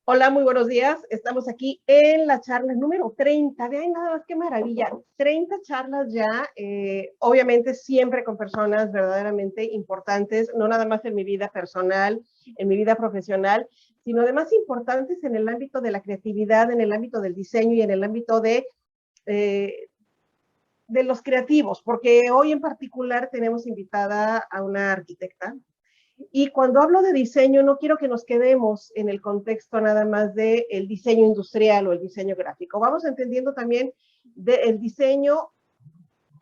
Hola, muy buenos días. Estamos aquí en la charla número 30. Vean nada más qué maravilla. 30 charlas ya, obviamente siempre con personas verdaderamente importantes, no nada más en mi vida personal, en mi vida profesional, sino además importantes en el ámbito de la creatividad, en el ámbito del diseño y en el ámbito eh, de los creativos, porque hoy en particular tenemos invitada a una arquitecta. Y cuando hablo de diseño, no quiero que nos quedemos en el contexto nada más del diseño industrial o el diseño gráfico. Vamos entendiendo también el diseño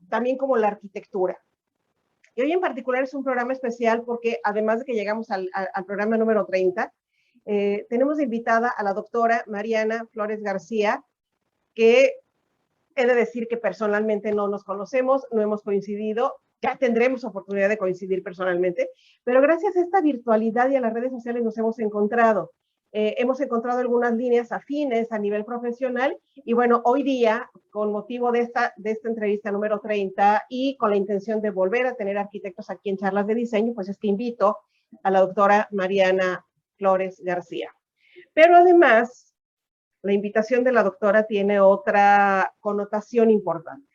también como la arquitectura. Y hoy en particular es un programa especial porque además de que llegamos al programa número 30, tenemos invitada a la doctora Mariana Flores García, que he de decir que personalmente no nos conocemos, no hemos coincidido, ya tendremos oportunidad de coincidir personalmente, pero gracias a esta virtualidad y a las redes sociales nos hemos encontrado. Hemos encontrado algunas líneas afines a nivel profesional y bueno, hoy día, con motivo de esta entrevista número 30 y con la intención de volver a tener arquitectos aquí en charlas de diseño, pues es que invito a la doctora Mariana Flores García. Pero además, la invitación de la doctora tiene otra connotación importante.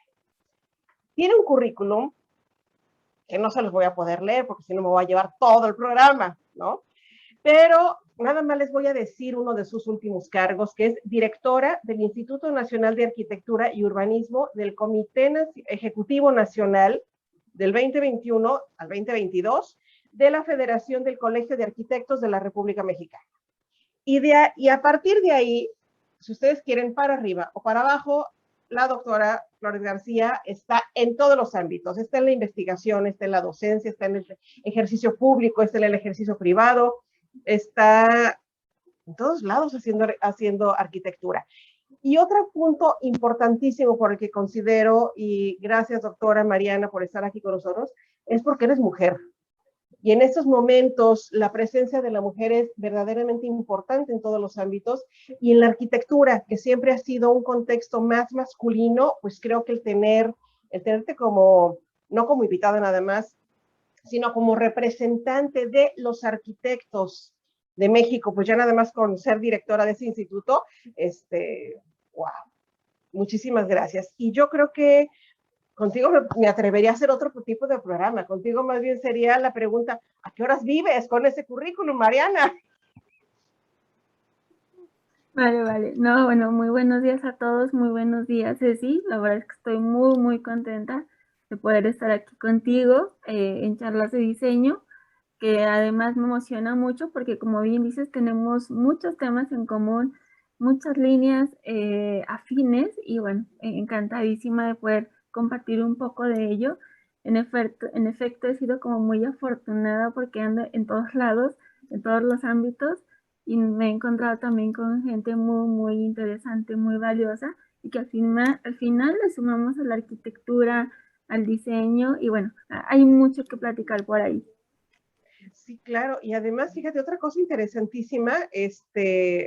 Tiene un currículum que no se los voy a poder leer porque si no me voy a llevar todo el programa, ¿no? Pero nada más les voy a decir uno de sus últimos cargos, que es directora del Instituto Nacional de Arquitectura y Urbanismo del Comité Ejecutivo Nacional del 2021 al 2022 de la Federación del Colegio de Arquitectos de la República Mexicana. Y a partir de ahí, si ustedes quieren para arriba o para abajo, la doctora Flores García está en todos los ámbitos, está en la investigación, está en la docencia, está en el ejercicio público, está en el ejercicio privado, está en todos lados haciendo arquitectura. Y otro punto importantísimo por el que considero, y gracias doctora Mariana por estar aquí con nosotros, es porque eres mujer. Y en estos momentos la presencia de la mujer es verdaderamente importante en todos los ámbitos y en la arquitectura, que siempre ha sido un contexto más masculino, pues creo que el tenerte como, no como invitada nada más, sino como representante de los arquitectos de México, pues ya nada más con ser directora de ese instituto, wow, muchísimas gracias. Y yo creo que contigo me atrevería a hacer otro tipo de programa. Contigo más bien sería la pregunta, ¿a qué horas vives con ese currículum, Mariana? Vale, vale. No, bueno, muy buenos días a todos, muy buenos días, Ceci. La verdad es que estoy muy, muy contenta de poder estar aquí contigo en charlas de diseño, que además me emociona mucho porque como bien dices, tenemos muchos temas en común, muchas líneas afines y bueno, encantadísima de poder compartir un poco de ello. En efecto, he sido como muy afortunada porque ando en todos lados, en todos los ámbitos y me he encontrado también con gente muy, muy interesante, muy valiosa y que al final le sumamos a la arquitectura, al diseño y bueno, hay mucho que platicar por ahí. Sí, claro. Y además, fíjate, otra cosa interesantísima,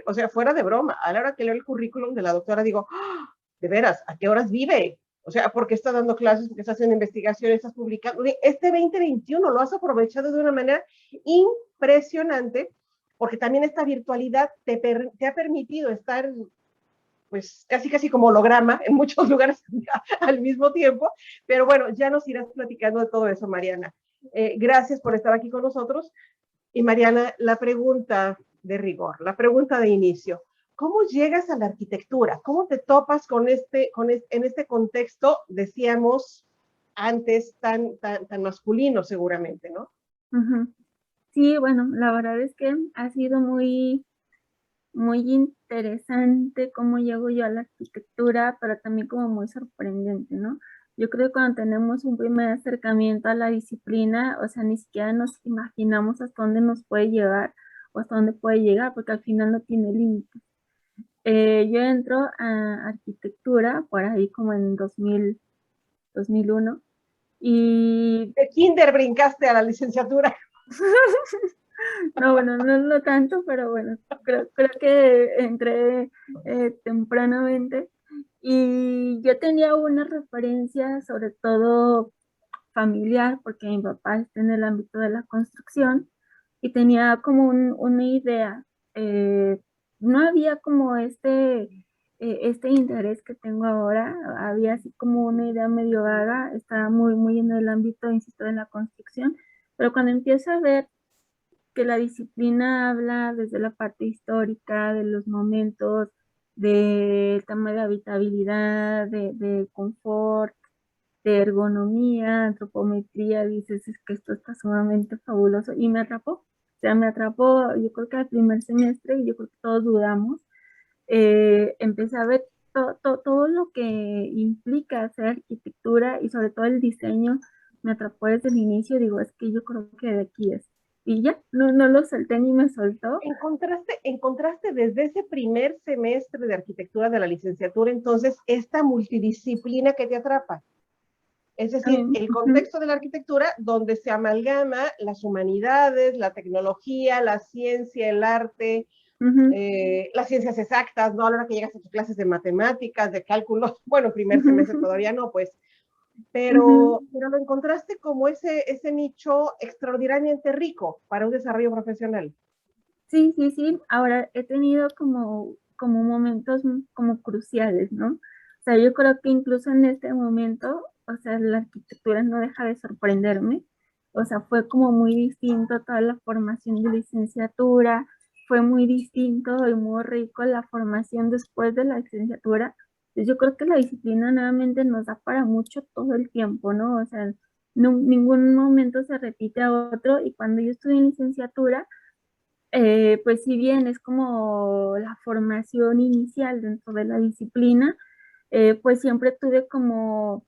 o sea, fuera de broma, a la hora que leo el currículum de la doctora, digo, ¡oh! De veras, ¿a qué horas vive? O sea, porque está dando clases, porque está haciendo investigación, estás publicando. Este 2021 lo has aprovechado de una manera impresionante, porque también esta virtualidad te ha permitido estar pues casi como holograma en muchos lugares al mismo tiempo, pero bueno, ya nos irás platicando de todo eso, Mariana. Gracias por estar aquí con nosotros. Y Mariana, la pregunta de rigor, la pregunta de inicio, ¿cómo llegas a la arquitectura? ¿Cómo te topas en este contexto, decíamos antes, tan masculino seguramente, ¿no? Ujú. Sí, bueno, la verdad es que ha sido muy, muy interesante cómo llego yo a la arquitectura, pero también como muy sorprendente, ¿no? Yo creo que cuando tenemos un primer acercamiento a la disciplina, o sea, ni siquiera nos imaginamos hasta dónde nos puede llevar o hasta dónde puede llegar, porque al final no tiene límites. Yo entro a arquitectura por ahí como en 2001 y De kinder brincaste a la licenciatura. no, bueno, no tanto, pero bueno, creo que entré tempranamente y yo tenía una referencia sobre todo familiar, porque mi papá está en el ámbito de la construcción y tenía como una idea. no había como este interés que tengo ahora, había así como una idea medio vaga, estaba muy, muy en el ámbito, insisto, de la construcción, pero cuando empiezo a ver que la disciplina habla desde la parte histórica, de los momentos, del tema de habitabilidad, de confort, de ergonomía, antropometría, dices, es que esto está sumamente fabuloso y me atrapó. O sea, me atrapó, yo creo que al primer semestre, y yo creo que todos dudamos, empecé a ver todo lo que implica hacer arquitectura y sobre todo el diseño, me atrapó desde el inicio, digo, es que yo creo que de aquí es. Y ya, no lo solté ni me soltó. Encontraste desde ese primer semestre de arquitectura de la licenciatura, entonces, esta multidisciplina que te atrapa. Es decir, el Ujú, contexto de la arquitectura donde se amalgama las humanidades, la tecnología, la ciencia, el arte, ujú, las ciencias exactas, ¿no? A la hora que llegas a tus clases de matemáticas, de cálculo, bueno, primer semestre ujú, todavía no, pues, ujú. pero lo encontraste como ese nicho extraordinariamente rico para un desarrollo profesional. Sí, sí, sí. Ahora he tenido como momentos como cruciales, ¿no? O sea, yo creo que incluso en este momento, o sea, la arquitectura no deja de sorprenderme. O sea, fue como muy distinto toda la formación de licenciatura, fue muy distinto y muy rico la formación después de la licenciatura. Entonces, yo creo que la disciplina nuevamente nos da para mucho todo el tiempo, ¿no? O sea, ningún momento se repite a otro y cuando yo estudié en licenciatura, pues si bien es como la formación inicial dentro de la disciplina, pues siempre tuve como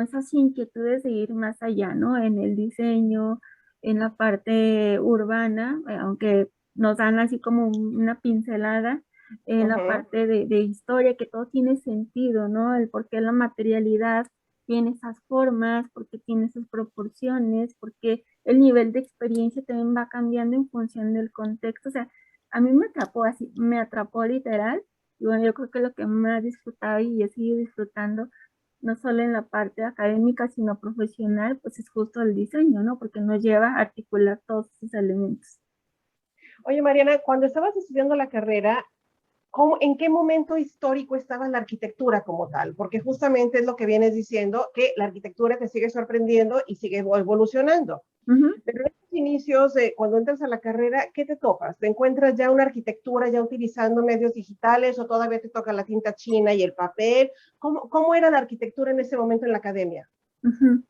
esas inquietudes de ir más allá, ¿no? En el diseño, en la parte urbana, aunque nos dan así como una pincelada, en la Ujú. parte de historia, que todo tiene sentido, ¿no? El por qué la materialidad tiene esas formas, por qué tiene esas proporciones, por qué el nivel de experiencia también va cambiando en función del contexto. O sea, a mí me atrapó así, me atrapó literal. Y bueno, yo creo que lo que más he disfrutado y he seguido disfrutando, no solo en la parte académica, sino profesional, pues es justo el diseño, ¿no? Porque nos lleva a articular todos esos elementos. Oye, Mariana, cuando estabas estudiando la carrera, ¿en qué momento histórico estaba la arquitectura como tal? Porque justamente es lo que vienes diciendo, que la arquitectura te sigue sorprendiendo y sigue evolucionando. Ujú. Pero en estos inicios, cuando entras a la carrera, ¿qué te topas? ¿Te encuentras ya una arquitectura ya utilizando medios digitales o todavía te toca la tinta china y el papel? ¿Cómo era la arquitectura en ese momento en la academia? Ujú.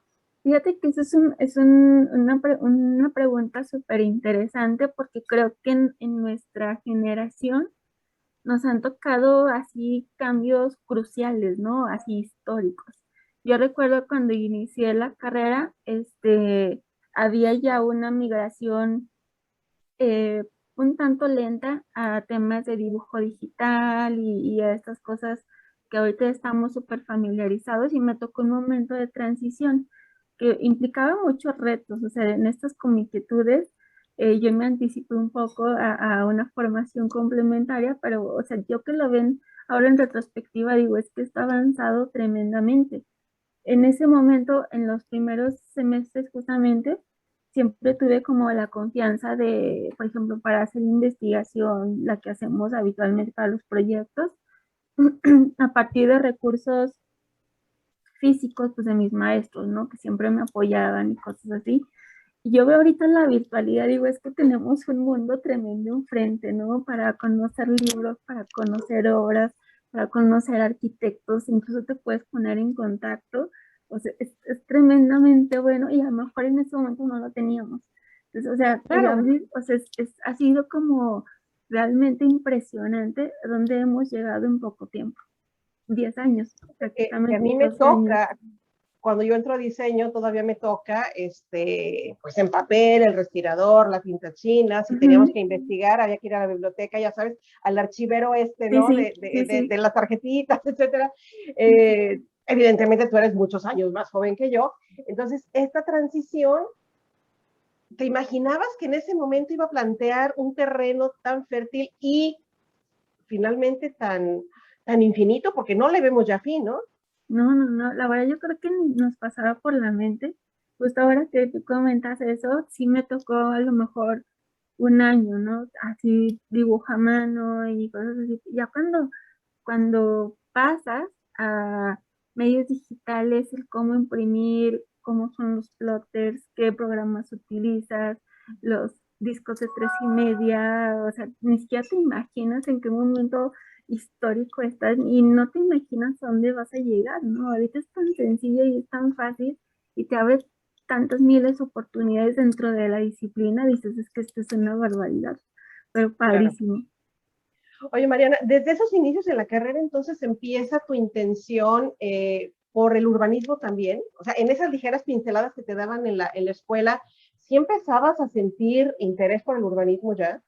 Fíjate que eso una pregunta súper interesante porque creo que en nuestra generación nos han tocado así cambios cruciales, ¿no? Así históricos. Yo recuerdo cuando inicié la carrera, había ya una migración eh, un tanto lenta a temas de dibujo digital y a estas cosas que ahorita estamos súper familiarizados y me tocó un momento de transición que implicaba muchos retos, o sea, en estas como inquietudes yo me anticipé un poco a una formación complementaria, pero, o sea, yo que lo ven ahora en retrospectiva, digo, es que está avanzado tremendamente. En ese momento, en los primeros semestres justamente, siempre tuve como la confianza de, por ejemplo, para hacer investigación, la que hacemos habitualmente para los proyectos, a partir de recursos físicos, pues de mis maestros, ¿no? Que siempre me apoyaban y cosas así. Y yo veo ahorita la virtualidad, digo, es que tenemos un mundo tremendo enfrente, ¿no? Para conocer libros, para conocer obras, para conocer arquitectos, incluso te puedes poner en contacto. O sea, es tremendamente bueno y a lo mejor en ese momento no lo teníamos. Entonces, o sea, Claro, o sea, ha sido como realmente impresionante donde hemos llegado en poco tiempo. 10 años, que a prácticamente mí me 12 años. toca, cuando yo entro a diseño, todavía me toca, pues en papel, el respirador, la tinta china, si teníamos Ujú. que investigar, había que ir a la biblioteca, ya sabes, al archivero Sí, ¿no? sí, sí, sí, De las tarjetitas, etcétera. sí, sí. Evidentemente tú eres muchos años más joven que yo, entonces esta transición, ¿te imaginabas que en ese momento iba a plantear un terreno tan fértil y finalmente tan infinito? Porque no le vemos ya fin, ¿no? No, no, no, la verdad yo creo que nos pasaba por la mente. Justo ahora que tú comentas eso, sí me tocó a lo mejor un año, ¿no? Así dibuja a mano y cosas así. Ya cuando pasas a medios digitales, el cómo imprimir, cómo son los plotters, qué programas utilizas, los discos de 3,5, o sea, ni siquiera te imaginas en qué momento histórico estás y no te imaginas a dónde vas a llegar, ¿no? Ahorita es tan sencillo y es tan fácil y te abre tantas miles de oportunidades dentro de la disciplina, dices, es que esto es una barbaridad, pero Claro. padrísimo. Oye, Mariana, desde esos inicios en la carrera, entonces empieza tu intención por el urbanismo también. O sea, en esas ligeras pinceladas que te daban en la escuela, ¿sí empezabas a sentir interés por el urbanismo ya?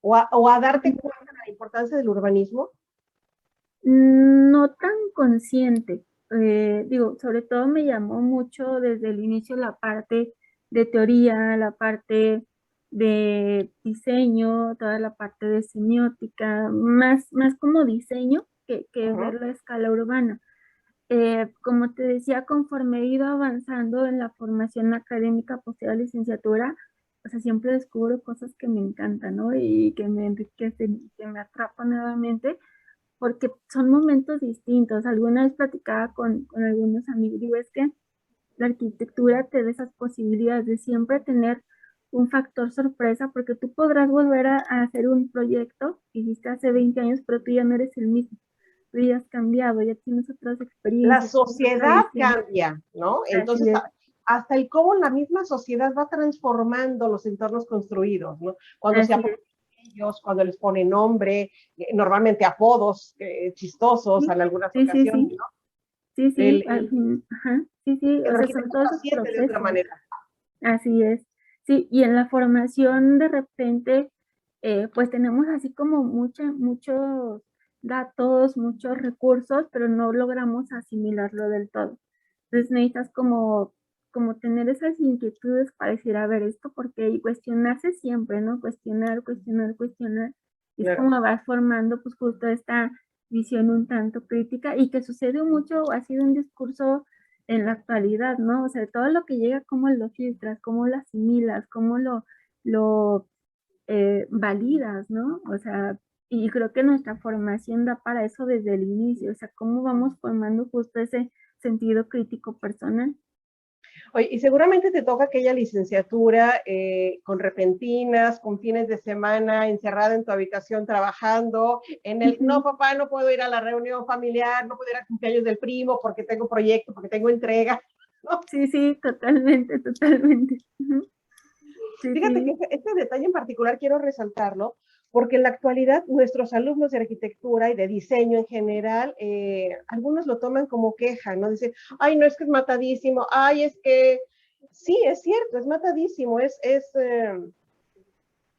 ¿O a darte cuenta de la importancia del urbanismo? No tan consciente. Digo, sobre todo me llamó mucho desde el inicio la parte de teoría, la parte de diseño, toda la parte de semiótica, más como diseño que ver Ujú. la escala urbana. Como te decía, conforme he ido avanzando en la formación académica posterior a la licenciatura, o sea, siempre descubro cosas que me encantan, ¿no? Y que me enriquecen y que me atrapan nuevamente porque son momentos distintos. Alguna vez platicaba con algunos amigos, digo, es que la arquitectura te da esas posibilidades de siempre tener un factor sorpresa, porque tú podrás volver a hacer un proyecto que hiciste hace 20 años, pero tú ya no eres el mismo, tú ya has cambiado, ya tienes otras La experiencias, tienes otra sociedad visión. cambia, ¿no? Así Entonces, es, hasta el cómo la misma sociedad va transformando los entornos construidos, ¿no? Cuando se así apoyan es. ellos, cuando les ponen nombre, normalmente apodos chistosos Sí, en algunas sí, sí, ocasiones, sí, ¿no? sí, El, sí, el, ajá, sí, sí, el o sea, son arquitecto todos lo esos siente de otra procesos. manera. Así es. Sí, y en la formación de repente, pues tenemos así como muchos datos, muchos recursos, pero no logramos asimilarlo del todo. Entonces necesitas como tener esas inquietudes para decir, a ver, esto porque y cuestionarse siempre, ¿no? Cuestionar, cuestionar, cuestionar. Y es Claro. como vas formando pues justo esta visión un tanto crítica y que sucede mucho, ha sido un discurso en la actualidad, ¿no? O sea, todo lo que llega, cómo lo filtras, cómo lo asimilas, cómo lo validas, ¿no? O sea, y creo que nuestra formación da para eso desde el inicio, o sea, cómo vamos formando justo ese sentido crítico personal. Oye, y seguramente te toca aquella licenciatura con repentinas, con fines de semana, encerrada en tu habitación trabajando, no, Ujú. papá, no puedo ir a la reunión familiar, no puedo ir a cumpleaños del primo porque tengo proyecto, porque tengo entrega, ¿no? Sí, sí, totalmente, totalmente. Ujú. Sí, Fíjate que sí. este detalle en particular quiero resaltarlo, porque en la actualidad nuestros alumnos de arquitectura y de diseño en general, algunos lo toman como queja, ¿no? Dicen, ay, no, es que es matadísimo, ay, es que, sí, es cierto, es matadísimo, es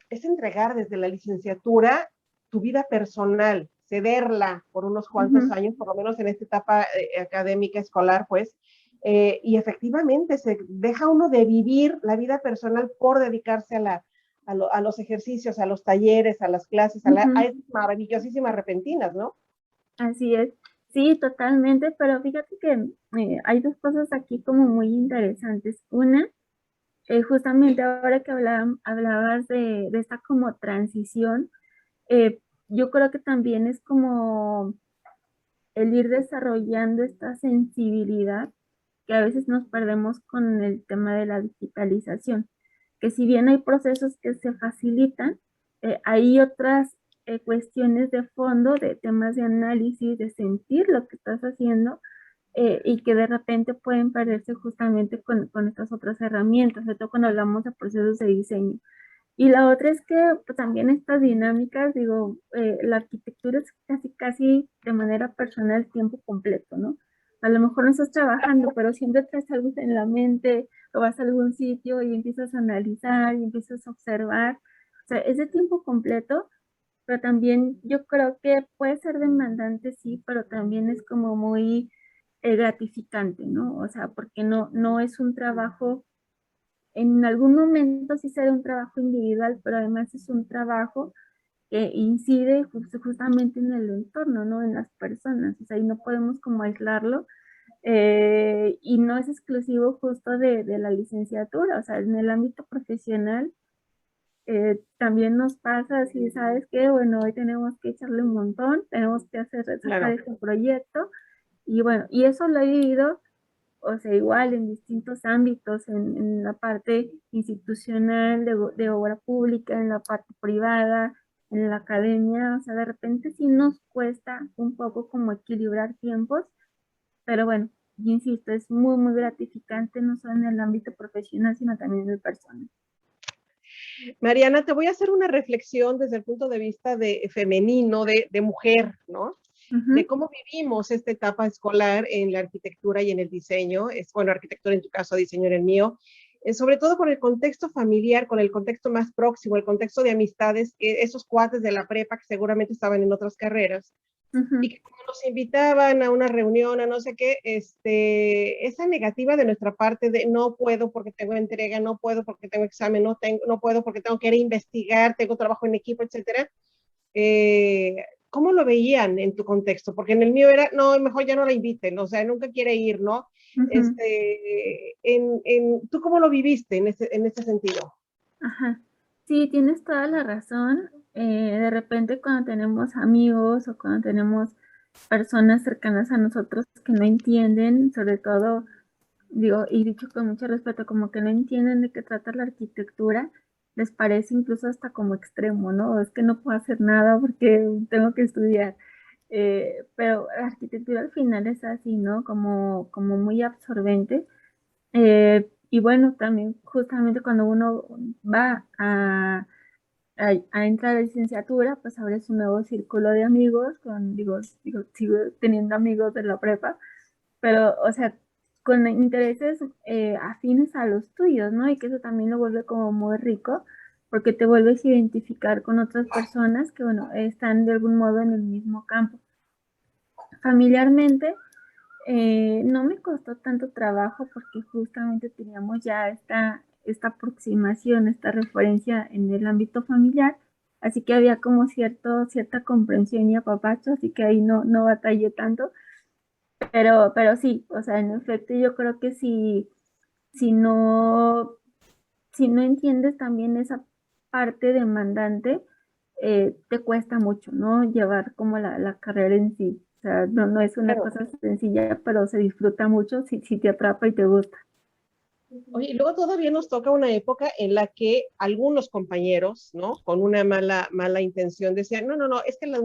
entregar desde la licenciatura tu vida personal, cederla por unos cuantos Ujú. años, por lo menos en esta etapa académica escolar, pues, y efectivamente se deja uno de vivir la vida personal por dedicarse a los ejercicios, a los talleres, a las clases, a Ujú. esas maravillosísimas repentinas, ¿no? Así es. Sí, totalmente, pero fíjate que hay dos cosas aquí como muy interesantes. Una, justamente ahora que hablabas de esta como transición, eh, yo creo que también es como el ir desarrollando esta sensibilidad que a veces nos perdemos con el tema de la digitalización, que si bien hay procesos que se facilitan, hay otras cuestiones de fondo, de temas de análisis, de sentir lo que estás haciendo, y que de repente pueden perderse justamente con estas otras herramientas, sobre todo cuando hablamos de procesos de diseño. Y la otra es que pues, también estas dinámicas, digo, la arquitectura es casi, casi de manera personal tiempo completo, ¿no? A lo mejor no estás trabajando, pero siempre traes algo en la mente o vas a algún sitio y empiezas a analizar y empiezas a observar. O sea, es de tiempo completo, pero también yo creo que puede ser demandante, sí, pero también es como muy gratificante, ¿no? O sea, porque no es un trabajo en algún momento sí será un trabajo individual, pero además es un trabajo que incide justamente en el entorno, ¿no? En las personas. O sea, y no podemos como aislarlo. Y no es exclusivo justo de la licenciatura. O sea, en el ámbito profesional también nos pasa así, ¿sabes qué? Bueno, hoy tenemos que echarle un montón, tenemos que sacar Claro. este proyecto, y bueno, y eso lo he vivido, o sea, igual en distintos ámbitos, en la parte institucional, de obra pública, en la parte privada, en la academia, o sea, de repente sí nos cuesta un poco como equilibrar tiempos, pero bueno, yo insisto, es muy, muy gratificante, no solo en el ámbito profesional, sino también en el personal. Mariana, te voy a hacer una reflexión desde el punto de vista de femenino, de mujer, ¿no? De Ujú, cómo vivimos esta etapa escolar en la arquitectura y en el diseño, bueno, arquitectura en tu caso, diseño en el mío, sobre todo con el contexto familiar, con el contexto más próximo, el contexto de amistades, esos cuates de la prepa que seguramente estaban en otras carreras, y ujú, que cuando nos invitaban a una reunión, a no sé qué, esa negativa de nuestra parte de no puedo porque tengo entrega, no puedo porque tengo examen, no puedo porque tengo que ir a investigar, tengo trabajo en equipo, etcétera. ¿Cómo lo veían en tu contexto? Porque en el mío era, no, mejor ya no la inviten, o sea, nunca quiere ir, ¿no? ujú. ¿Tú cómo lo viviste en ese sentido? Ajá. Sí, tienes toda la razón. De repente cuando tenemos amigos o cuando tenemos personas cercanas a nosotros que no entienden, sobre todo, digo, y dicho con mucho respeto, como que no entienden de qué trata la arquitectura, les parece incluso hasta como extremo, ¿no? Es que no puedo hacer nada porque tengo que estudiar. Pero la arquitectura al final es así, ¿no? Como muy absorbente. Y bueno, también justamente cuando uno va a entrar a la licenciatura, pues abres un nuevo círculo de amigos, sigo teniendo amigos de la prepa, pero, o sea, con intereses afines a los tuyos, ¿no? Y que eso también lo vuelve como muy rico, porque te vuelves a identificar con otras personas que, bueno, están de algún modo en el mismo campo. Familiarmente, no me costó tanto trabajo porque justamente teníamos ya esta aproximación, esta referencia en el ámbito familiar, así que había como cierta comprensión y apapacho, así que ahí no batallé tanto, pero sí, o sea, en efecto yo creo que si no, si no entiendes también esa parte demandante, te cuesta mucho, ¿no? Llevar como la carrera en sí. O sea, no es una Claro. cosa sencilla, pero se disfruta mucho si te atrapa y te gusta. Oye, y luego todavía nos toca una época en la que algunos compañeros, ¿no? Con una mala intención decían, no, no, no, es que las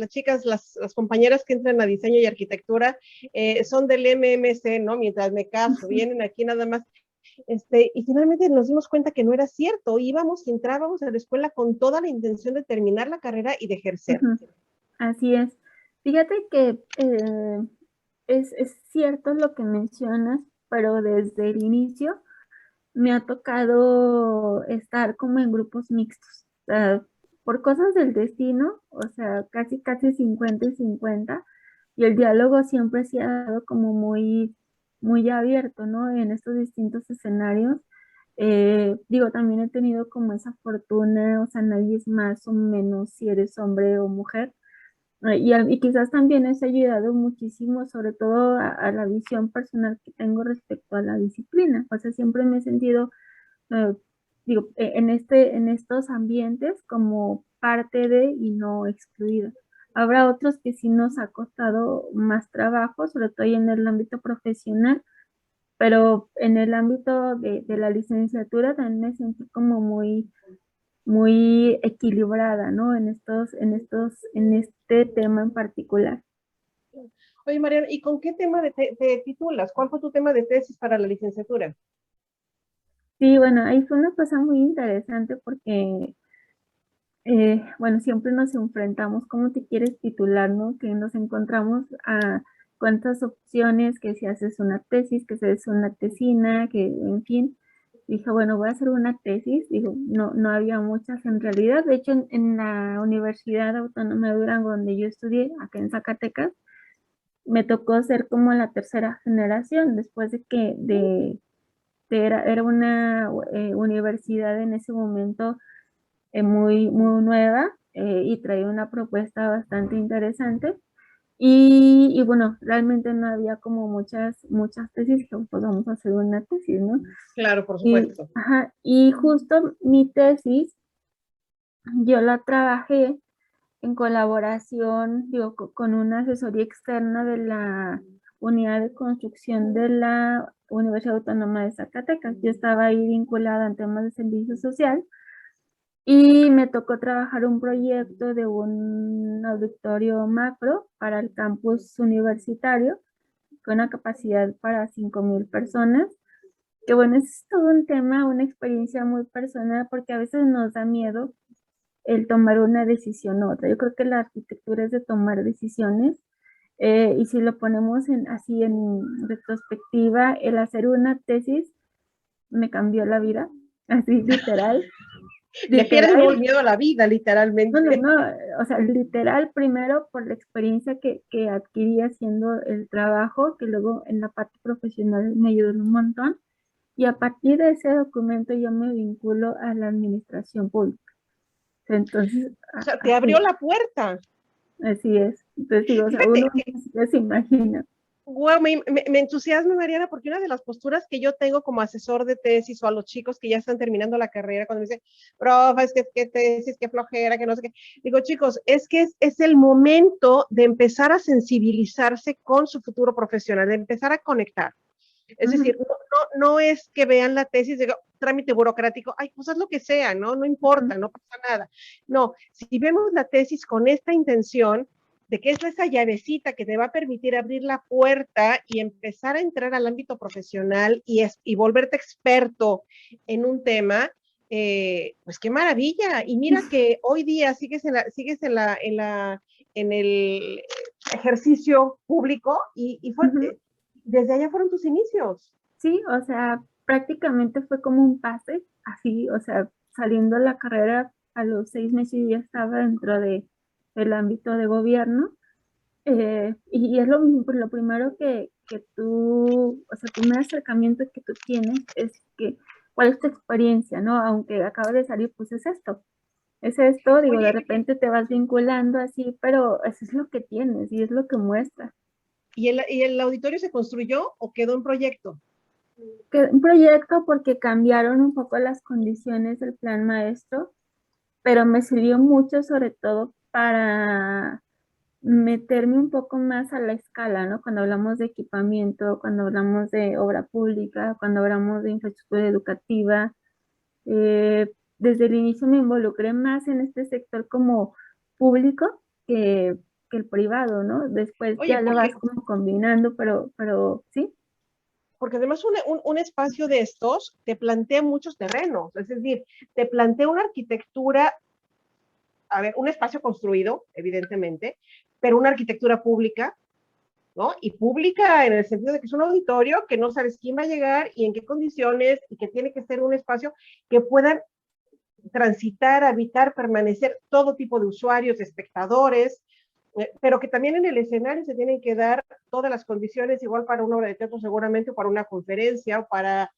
chicas, las compañeras que entran a diseño y arquitectura son del MMC, ¿no? Mientras me caso, vienen aquí nada más. Y finalmente nos dimos cuenta que no era cierto. Íbamos y entrábamos a la escuela con toda la intención de terminar la carrera y de ejercer. Ujú, así es. Fíjate que es cierto lo que mencionas, pero desde el inicio me ha tocado estar como en grupos mixtos, o sea, por cosas del destino, o sea, casi 50 y 50, y el diálogo siempre se ha dado como muy abierto, ¿no? En estos distintos escenarios. Digo, también he tenido como esa fortuna, o sea, nadie es más o menos si eres hombre o mujer. Y quizás también eso ha ayudado muchísimo, sobre todo a la visión personal que tengo respecto a la disciplina. O sea, siempre me he sentido, eh, digo, en estos ambientes como parte de y no excluida. Habrá otros que sí nos ha costado más trabajo, sobre todo en el ámbito profesional, pero en el ámbito de la licenciatura también me sentí como muy equilibrada, ¿no? En este tema en particular. Oye, Mariana, ¿y con qué tema te titulas? ¿Cuál fue tu tema de tesis para la licenciatura? Sí, bueno, ahí fue una cosa muy interesante porque, bueno, siempre nos enfrentamos, ¿cómo te quieres titular, no? Que nos encontramos a cuántas opciones, que si haces una tesis, que si haces una tesina, que en fin. Dije, bueno, voy a hacer una tesis. Digo, no había muchas en realidad. De hecho, en la Universidad Autónoma de Durango, donde yo estudié, acá en Zacatecas, me tocó ser como la tercera generación, después de era una universidad en ese momento muy nueva, y traía una propuesta bastante interesante. Y bueno, realmente no había como muchas tesis, que pues vamos a hacer una tesis, ¿no? Claro, por Y, supuesto. ajá, y justo mi tesis yo la trabajé en colaboración, digo, con una asesoría externa de la unidad de construcción de la Universidad Autónoma de Zacatecas. Yo estaba ahí vinculada en temas de servicio social y me tocó trabajar un proyecto de un auditorio macro para el campus universitario con una capacidad para 5,000 personas. Que bueno, es todo un tema, una experiencia muy personal porque a veces nos da miedo el tomar una decisión u otra. Yo creo que la arquitectura es de tomar decisiones, y si lo ponemos así en retrospectiva, el hacer una tesis me cambió la vida, así literal, Le pierdes literal. el miedo a la vida, No, no, literalmente. no, o sea, literal primero por la experiencia que adquirí haciendo el trabajo, que luego en la parte profesional me ayudó un montón, y a partir de ese documento yo me vinculo a la administración pública. Entonces, O sea, te abrió así, la puerta. así es. Entonces digo, o sea, Fíjate uno que, ni siquiera se imagina. wow, me entusiasma, Mariana, porque una de las posturas que yo tengo como asesor de tesis o a los chicos que ya están terminando la carrera, cuando me dicen, profe, es que tesis, que flojera, que no sé qué, digo, chicos, es que es el momento de empezar a sensibilizarse con su futuro profesional, de empezar a conectar. Es decir, Ujú, no es que vean la tesis de trámite burocrático, ay, pues haz lo que sea, ¿no? No ujú. importa, no pasa nada. No, si vemos la tesis con esta intención de que es esa llavecita que te va a permitir abrir la puerta y empezar a entrar al ámbito profesional y volverte experto en un tema, pues qué maravilla. Y mira que hoy día en el ejercicio público y fue, Ujú. desde allá fueron tus inicios. Sí, o sea, prácticamente fue como un pase, así, o sea, saliendo de la carrera a los 6 meses ya estaba dentro del ámbito de gobierno. Y es lo primero que tú, o sea, el primer acercamiento que tú tienes es que, ¿cuál es tu experiencia, no? Aunque acabas de salir, pues es esto, digo, de Oye, repente te vas vinculando así, pero eso es lo que tienes y es lo que muestra. y el auditorio se construyó o quedó en proyecto? Que un proyecto porque cambiaron un poco las condiciones del plan maestro, pero me sirvió mucho sobre todo para meterme un poco más a la escala, ¿no? Cuando hablamos de equipamiento, cuando hablamos de obra pública, cuando hablamos de infraestructura educativa, desde el inicio me involucré más en este sector como público que el privado, ¿no? Después Oye, ya lo vas como combinando, pero sí. porque además un espacio de estos te plantea muchos terrenos, es decir, te plantea una arquitectura, a ver, un espacio construido, evidentemente, pero una arquitectura pública, ¿no? Y pública en el sentido de que es un auditorio que no sabes quién va a llegar y en qué condiciones y que tiene que ser un espacio que puedan transitar, habitar, permanecer todo tipo de usuarios, de espectadores, pero que también en el escenario se tienen que dar todas las condiciones, igual para una obra de teatro seguramente, o para una conferencia, o para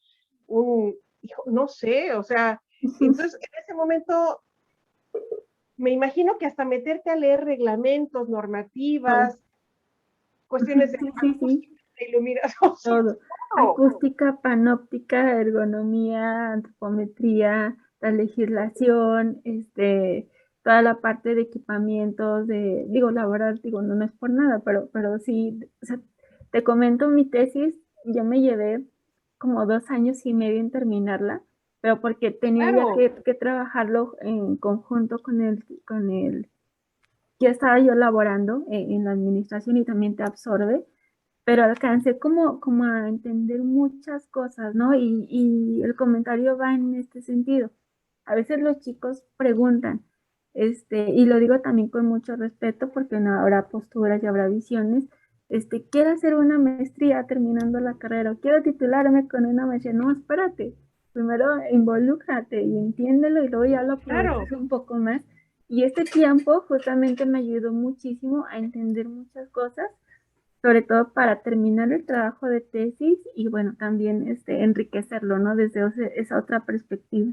un, hijo, no sé, o sea, entonces en ese momento me imagino que hasta meterte a leer reglamentos, Todo. normativas, cuestiones de Sí, sí, sí, acústica, de iluminación, todo. oh, Acústica, panóptica, ergonomía, antropometría, la legislación, toda la parte de equipamientos, digo, la verdad, digo, no, no es por nada, pero sí, o sea, te comento mi tesis, yo me llevé como 2 años y medio en terminarla, pero porque tenía ya claro. que trabajarlo en conjunto ya estaba yo laborando en la administración y también te absorbe, pero alcancé como a entender muchas cosas, ¿no? Y el comentario va en este sentido. A veces los chicos preguntan, y lo digo también con mucho respeto porque no habrá posturas y habrá visiones, quiero hacer una maestría terminando la carrera, o quiero titularme con una maestría. No, espérate, primero involúcrate y entiéndelo y luego ya lo Claro. aprovechas un poco más. Y este tiempo justamente me ayudó muchísimo a entender muchas cosas, sobre todo para terminar el trabajo de tesis y bueno, también enriquecerlo, ¿no? Desde esa otra perspectiva.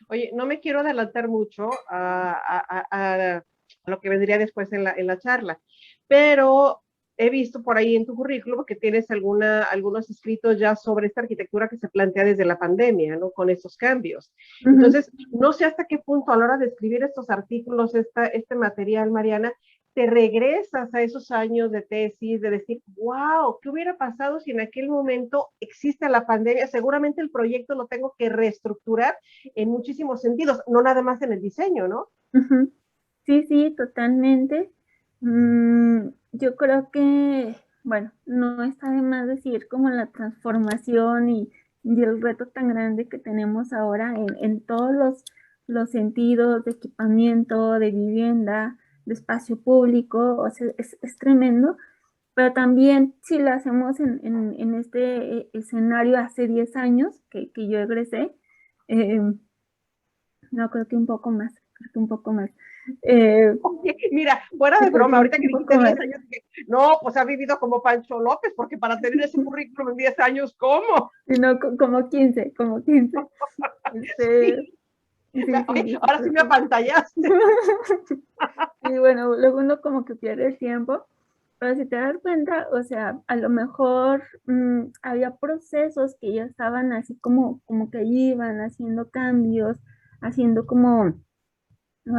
Oye, no me quiero adelantar mucho a lo que vendría después en la charla, pero he visto por ahí en tu currículum que tienes algunos escritos ya sobre esta arquitectura que se plantea desde la pandemia, ¿no? Con estos cambios. Entonces, no sé hasta qué punto a la hora de escribir estos artículos, este material, Mariana, te regresas a esos años de tesis, de decir, wow, ¿qué hubiera pasado si en aquel momento existe la pandemia? Seguramente el proyecto lo tengo que reestructurar en muchísimos sentidos, no nada más en el diseño, ¿no? Sí, sí, totalmente. Yo creo que, bueno, no está de más decir como la transformación y el reto tan grande que tenemos ahora en todos los sentidos de equipamiento, de vivienda, de espacio público, o sea, es tremendo, pero también si lo hacemos en este escenario hace 10 años que yo egresé, eh, no, creo que un poco más. Mira, fuera de broma, ahorita que dijiste 10 más. años, no, pues ha vivido como Pancho López, porque para tener ese currículum en 10 años, ¿cómo? No, como 15, como 15. Sí. Sí, Okay, sí, ahora sí me apantallaste. y bueno, luego uno como que pierde el tiempo, pero si te das cuenta, o sea, a lo mejor había procesos que ya estaban así como que iban haciendo cambios, haciendo como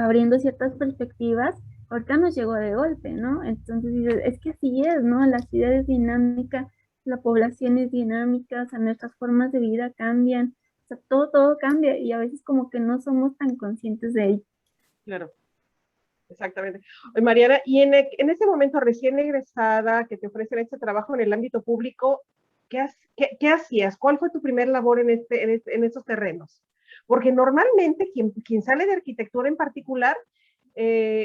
abriendo ciertas perspectivas, ahorita nos llegó de golpe, ¿no? Entonces dices, es que así es, ¿no? La ciudad es dinámica, la población es dinámica, o sea, nuestras formas de vida cambian, o sea, todo cambia y a veces como que no somos tan conscientes de ello. Claro, exactamente. Oye, Mariana, y en ese momento recién egresada, que te ofrecen este trabajo en el ámbito público, ¿qué hacías? ¿Cuál fue tu primer labor en estos terrenos? Porque normalmente quien sale de arquitectura en particular,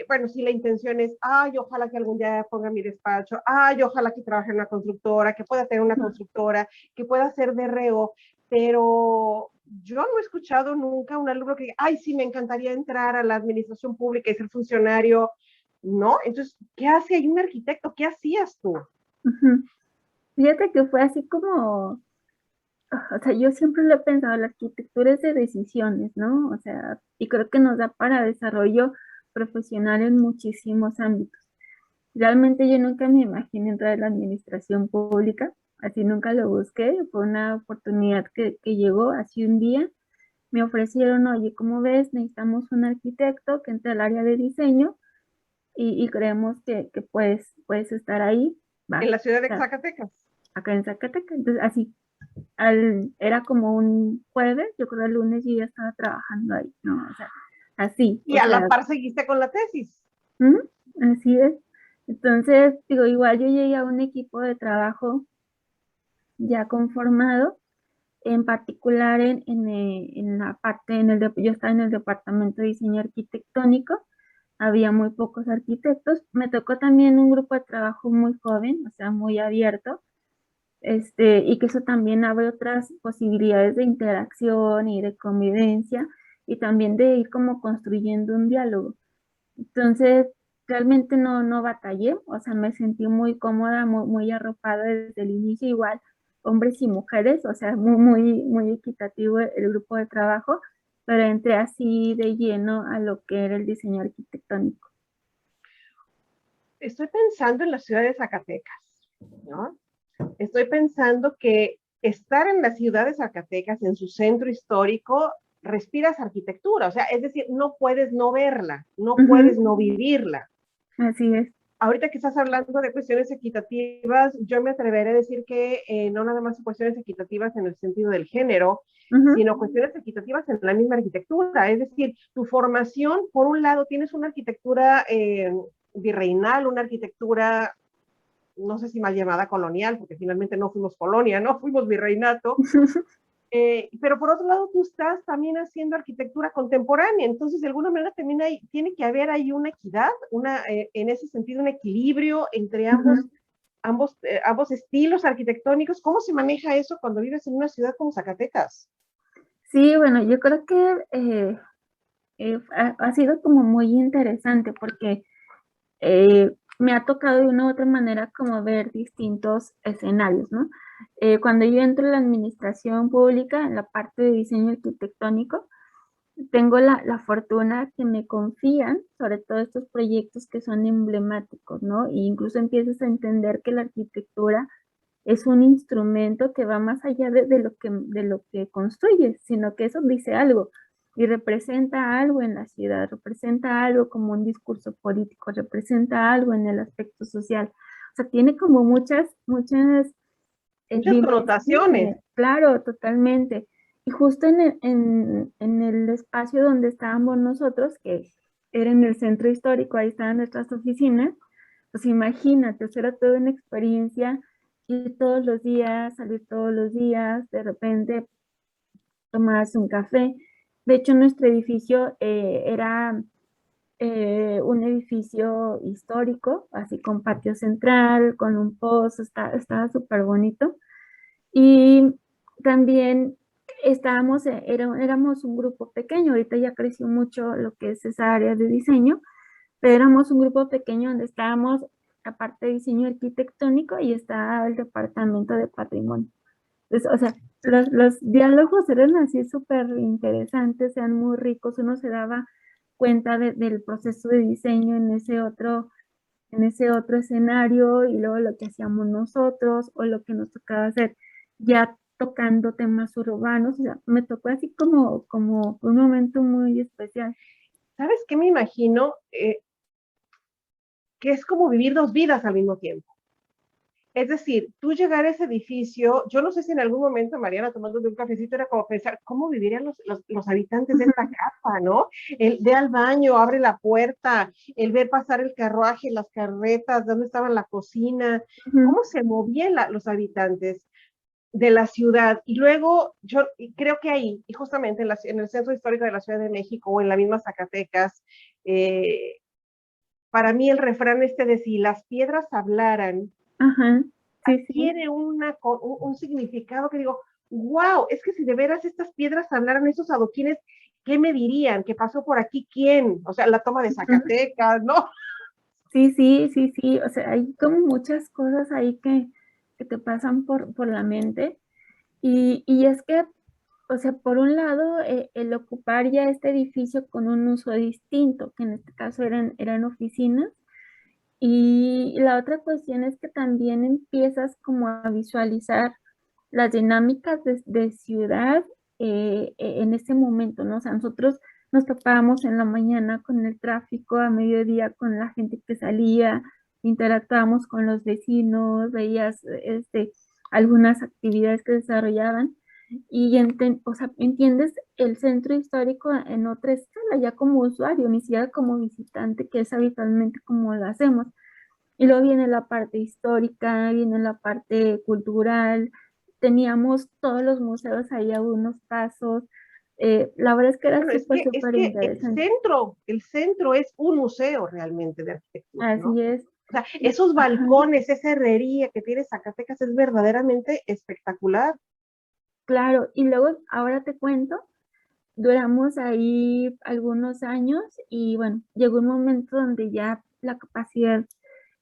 bueno, si la intención es, ay, ojalá que algún día ponga mi despacho, ay, ojalá que trabaje en una constructora, que pueda tener una constructora, que pueda ser de reo, pero yo no he escuchado nunca un alumno que diga, ay, sí, me encantaría entrar a la administración pública y ser funcionario, ¿no? Entonces, ¿qué hace ahí un arquitecto? ¿Qué hacías tú? Fíjate que fue así como, o sea, yo siempre lo he pensado, la arquitectura es de decisiones, ¿no? O sea, y creo que nos da para desarrollo profesional en muchísimos ámbitos. Realmente yo nunca me imaginé entrar en la administración pública, así nunca lo busqué, fue una oportunidad que llegó así un día. Me ofrecieron, oye, ¿cómo ves? Necesitamos un arquitecto que entre al área de diseño y creemos que puedes estar ahí. En Va, la ciudad o de sea, Zacatecas. acá en Zacatecas. Entonces, así, era como un jueves, yo creo el lunes yo ya estaba trabajando ahí, ¿no? O sea, así, Y o a la sea, par seguiste con la tesis. ¿mm? Así es. Entonces, digo, igual yo llegué a un equipo de trabajo ya conformado, en particular en la parte, yo estaba en el departamento de diseño arquitectónico, había muy pocos arquitectos, me tocó también un grupo de trabajo muy joven, o sea, muy abierto, y que eso también abre otras posibilidades de interacción y de convivencia, y también de ir como construyendo un diálogo. Entonces, realmente no batallé, o sea, me sentí muy cómoda, muy arropada desde el inicio, igual hombres y mujeres, o sea, muy equitativo el grupo de trabajo, pero entré así de lleno a lo que era el diseño arquitectónico. Estoy pensando en la ciudad de Zacatecas, ¿no? Estoy pensando que estar en la ciudad de Zacatecas, en su centro histórico, respiras arquitectura, o sea, es decir, no puedes no verla, no puedes Ujú, no vivirla. así es. Ahorita que estás hablando de cuestiones equitativas, yo me atreveré a decir que no nada más cuestiones equitativas en el sentido del género, Ujú, sino cuestiones equitativas en la misma arquitectura. Es decir, tu formación, por un lado, tienes una arquitectura virreinal, una arquitectura, no sé si mal llamada colonial, porque finalmente no fuimos colonia, no fuimos virreinato, pero por otro lado tú estás también haciendo arquitectura contemporánea, entonces de alguna manera también tiene que haber ahí una equidad, en ese sentido un equilibrio entre ujú. ambos estilos arquitectónicos. ¿Cómo se maneja eso cuando vives en una ciudad como Zacatecas? Sí, bueno, yo creo que ha sido como muy interesante porque me ha tocado de una u otra manera como ver distintos escenarios, ¿no? Cuando yo entro en la administración pública, en la parte de diseño arquitectónico, tengo la fortuna que me confían sobre todo estos proyectos que son emblemáticos, ¿no? E incluso empiezas a entender que la arquitectura es un instrumento que va más allá de lo que construyes, sino que eso dice algo y representa algo en la ciudad, representa algo como un discurso político, representa algo en el aspecto social. O sea, tiene como muchas Muchas connotaciones. dimensiones, claro, totalmente. Y justo en el espacio donde estábamos nosotros, que era en el centro histórico, ahí estaban nuestras oficinas, pues imagínate, o sea, era toda una experiencia ir todos los días, salir todos los días, de repente tomarse un café. De hecho, nuestro edificio era un edificio histórico, así con patio central, con un pozo, estaba súper bonito. Y también éramos un grupo pequeño, ahorita ya creció mucho lo que es esa área de diseño, pero éramos un grupo pequeño donde estábamos, aparte de diseño arquitectónico, y estaba el departamento de patrimonio. Entonces, o sea, los diálogos eran así súper interesantes, eran muy ricos, uno se daba cuenta del proceso de diseño en ese otro escenario y luego lo que hacíamos nosotros o lo que nos tocaba hacer ya tocando temas urbanos, o sea, me tocó así como un momento muy especial. ¿Sabes qué me imagino? Que es como vivir dos vidas al mismo tiempo. Es decir, tú llegar a ese edificio, yo no sé si en algún momento, Mariana, tomando un cafecito, era como pensar, ¿cómo vivirían los habitantes de esta casa, no? El ve al baño, abre la puerta, el ver pasar el carruaje, las carretas, dónde estaba la cocina, Ujú, cómo se movían los habitantes de la ciudad. Y luego, yo creo que ahí, y justamente en el centro histórico de la Ciudad de México o en la misma Zacatecas, eh, para mí el refrán este de si las piedras hablaran, ajá, sí, sí. tiene un significado que digo, wow, es que si de veras estas piedras hablaran esos adoquines, ¿qué me dirían? ¿Qué pasó por aquí? ¿Quién? O sea, la toma de Ujú. Zacatecas, ¿no? Sí, sí, sí, sí, o sea, hay como muchas cosas ahí que te pasan por la mente y es que, o sea, por un lado, el ocupar ya este edificio con un uso distinto, que en este caso eran oficinas, y la otra cuestión es que también empiezas como a visualizar las dinámicas de ciudad en ese momento, ¿no? O sea, nosotros nos topábamos en la mañana con el tráfico, a mediodía con la gente que salía, interactuábamos con los vecinos, veías algunas actividades que desarrollaban y o sea, entiendes el centro histórico en otra escala, ya como usuario, ni siquiera como visitante, que es habitualmente como lo hacemos. Y luego viene la parte histórica, viene la parte cultural, teníamos todos los museos ahí a unos pasos. La verdad es que era Bueno, súper, es súper que interesante. el centro es un museo realmente de arquitectura, ¿no? Así es. O sea, esos Ajá. balcones, esa herrería que tiene Zacatecas es verdaderamente espectacular. Claro, y luego ahora te cuento, duramos ahí algunos años y bueno, llegó un momento donde ya la capacidad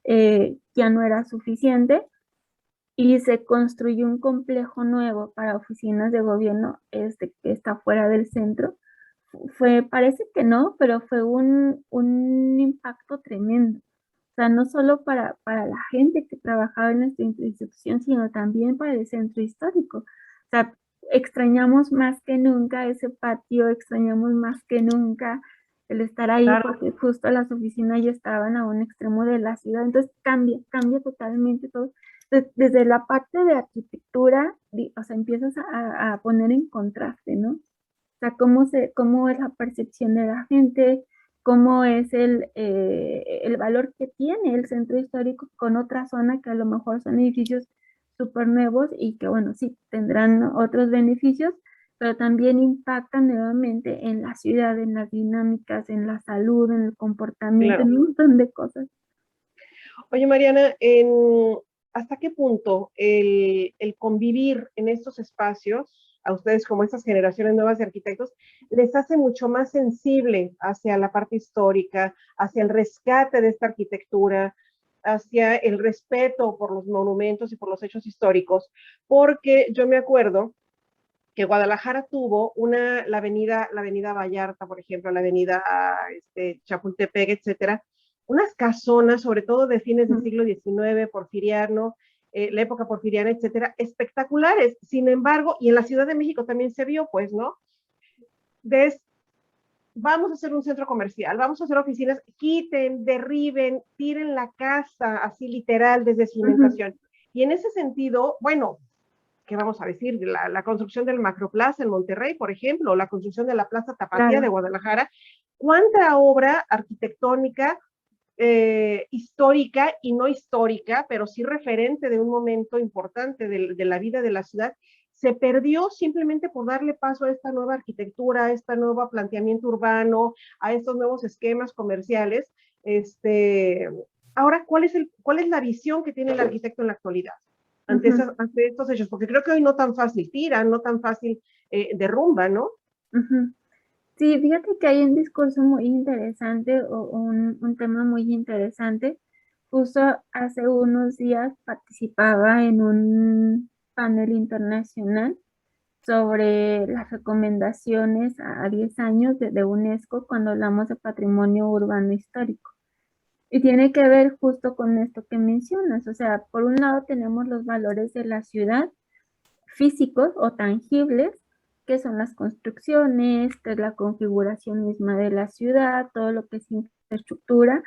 ya no era suficiente y se construyó un complejo nuevo para oficinas de gobierno que está fuera del centro. Parece que no, pero fue un impacto tremendo. O sea, no solo para la gente que trabajaba en nuestra institución, sino también para el centro histórico. O sea, extrañamos más que nunca ese patio, extrañamos más que nunca el estar ahí Claro. porque justo las oficinas ya estaban a un extremo de la ciudad. Entonces cambia totalmente todo. Desde la parte de arquitectura, o sea, empiezas a poner en contraste, ¿no? O sea, cómo es la percepción de la gente, cómo es el valor que tiene el centro histórico con otra zona que a lo mejor son edificios súper nuevos y que, bueno, sí, tendrán otros beneficios, pero también impactan nuevamente en la ciudad, en las dinámicas, en la salud, en el comportamiento, Claro. en un montón de cosas. Oye, Mariana, ¿hasta qué punto el convivir en estos espacios, a ustedes como estas generaciones nuevas de arquitectos, les hace mucho más sensible hacia la parte histórica, hacia el rescate de esta arquitectura, hacia el respeto por los monumentos y por los hechos históricos? Porque yo me acuerdo que Guadalajara tuvo la avenida Vallarta, por ejemplo, la avenida Chapultepec, etcétera, unas casonas, sobre todo de fines del siglo XIX, porfiriano, la época porfiriana, etcétera, espectaculares. Sin embargo, y en la Ciudad de México también se vio, pues, ¿no? Vamos a hacer un centro comercial, vamos a hacer oficinas, quiten, derriben, tiren la casa, así literal, desde cimentación. Y en ese sentido, bueno, ¿qué vamos a decir? La construcción del Macroplaza en Monterrey, por ejemplo, la construcción de la Plaza Tapatía de Guadalajara. ¿Cuánta obra arquitectónica, histórica y no histórica, pero sí referente de un momento importante de la vida de la ciudad, se perdió simplemente por darle paso a esta nueva arquitectura, a este nuevo planteamiento urbano, a estos nuevos esquemas comerciales? Ahora, ¿cuál es la visión que tiene el arquitecto en la actualidad ante estos hechos? Porque creo que hoy no tan fácil tiran, no tan fácil derrumba, ¿no? Sí, fíjate que hay un discurso muy interesante o un tema muy interesante. Justo hace unos días participaba en un panel internacional sobre las recomendaciones a 10 años de UNESCO cuando hablamos de patrimonio urbano histórico. Y tiene que ver justo con esto que mencionas. O sea, por un lado tenemos los valores de la ciudad, físicos o tangibles, que son las construcciones, que es la configuración misma de la ciudad, todo lo que es infraestructura,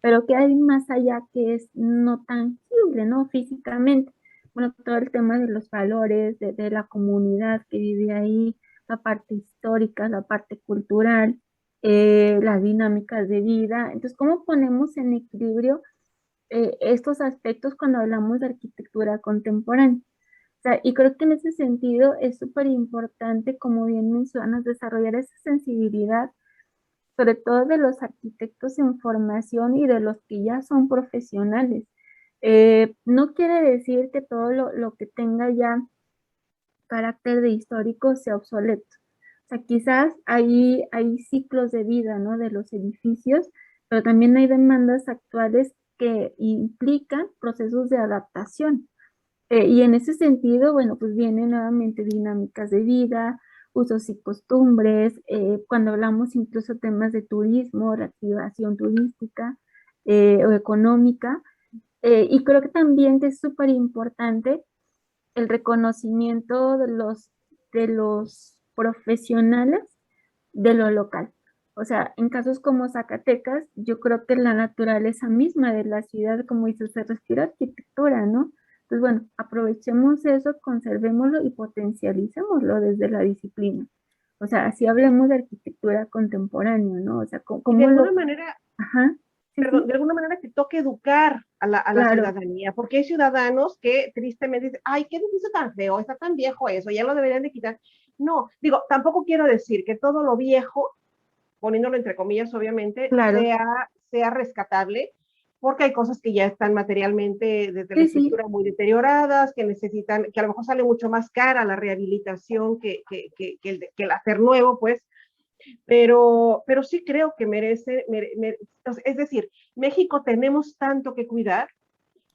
pero que hay más allá que es no tangible, ¿no? Físicamente. Bueno, todo el tema de los valores, de la comunidad que vive ahí, la parte histórica, la parte cultural, las dinámicas de vida. Entonces, ¿cómo ponemos en equilibrio estos aspectos cuando hablamos de arquitectura contemporánea? O sea, y creo que en ese sentido es súper importante, como bien mencionas, desarrollar esa sensibilidad, sobre todo de los arquitectos en formación y de los que ya son profesionales. No quiere decir que todo lo que tenga ya carácter de histórico sea obsoleto. O sea, quizás hay ciclos de vida, ¿no? De los edificios, pero también hay demandas actuales que implican procesos de adaptación. Y en ese sentido, bueno, pues vienen nuevamente dinámicas de vida, usos y costumbres, cuando hablamos incluso temas de turismo, reactivación turística o económica, y creo que también que es súper importante el reconocimiento de los profesionales de lo local. O sea, en casos como Zacatecas, yo creo que la naturaleza misma de la ciudad, como dice, se respira arquitectura, ¿no? Entonces, bueno, aprovechemos eso, conservémoslo y potencialicémoslo desde la disciplina. O sea, así hablemos de arquitectura contemporánea, ¿no? O sea, Y de ¿cómo alguna lo...? manera, Ajá, sí, perdón, sí, de alguna manera que toque educar a la claro, ciudadanía, porque hay ciudadanos que tristemente dicen, ay, qué edificio tan feo, está tan viejo eso, ya lo deberían de quitar. No, digo, tampoco quiero decir que todo lo viejo, poniéndolo entre comillas, obviamente, claro, sea rescatable, porque hay cosas que ya están materialmente desde la sí, sí, estructura muy deterioradas, que necesitan, que a lo mejor sale mucho más cara la rehabilitación que el hacer nuevo, pues, pero sí creo que es decir, México tenemos tanto que cuidar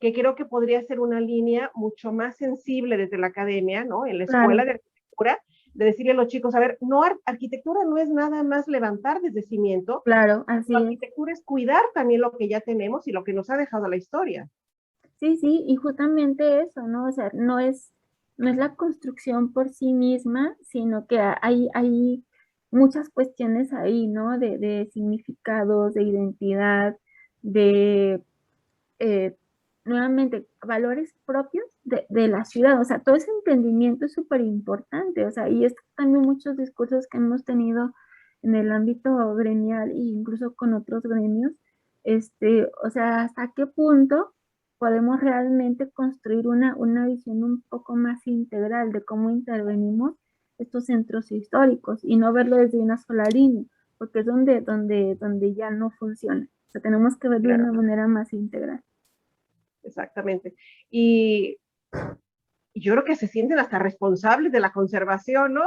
que creo que podría ser una línea mucho más sensible desde la academia, ¿no? En la escuela claro, de arquitectura, de decirle a los chicos, a ver, no, arquitectura no es nada más levantar desde cimiento, claro, así es. arquitectura es cuidar también lo que ya tenemos y lo que nos ha dejado la historia. Sí, sí, y justamente eso, ¿no? O sea, no es la construcción por sí misma, sino que hay muchas cuestiones ahí, ¿no? De significados, de identidad, de, eh, nuevamente, valores propios de la ciudad. O sea, todo ese entendimiento es súper importante. O sea, y es también muchos discursos que hemos tenido en el ámbito gremial e incluso con otros gremios. O sea, hasta qué punto podemos realmente construir una visión un poco más integral de cómo intervenimos estos centros históricos y no verlo desde una sola línea, porque es donde ya no funciona. O sea, tenemos que verlo de Claro, una manera más integral. exactamente. Y yo creo que se sienten hasta responsables de la conservación, ¿no?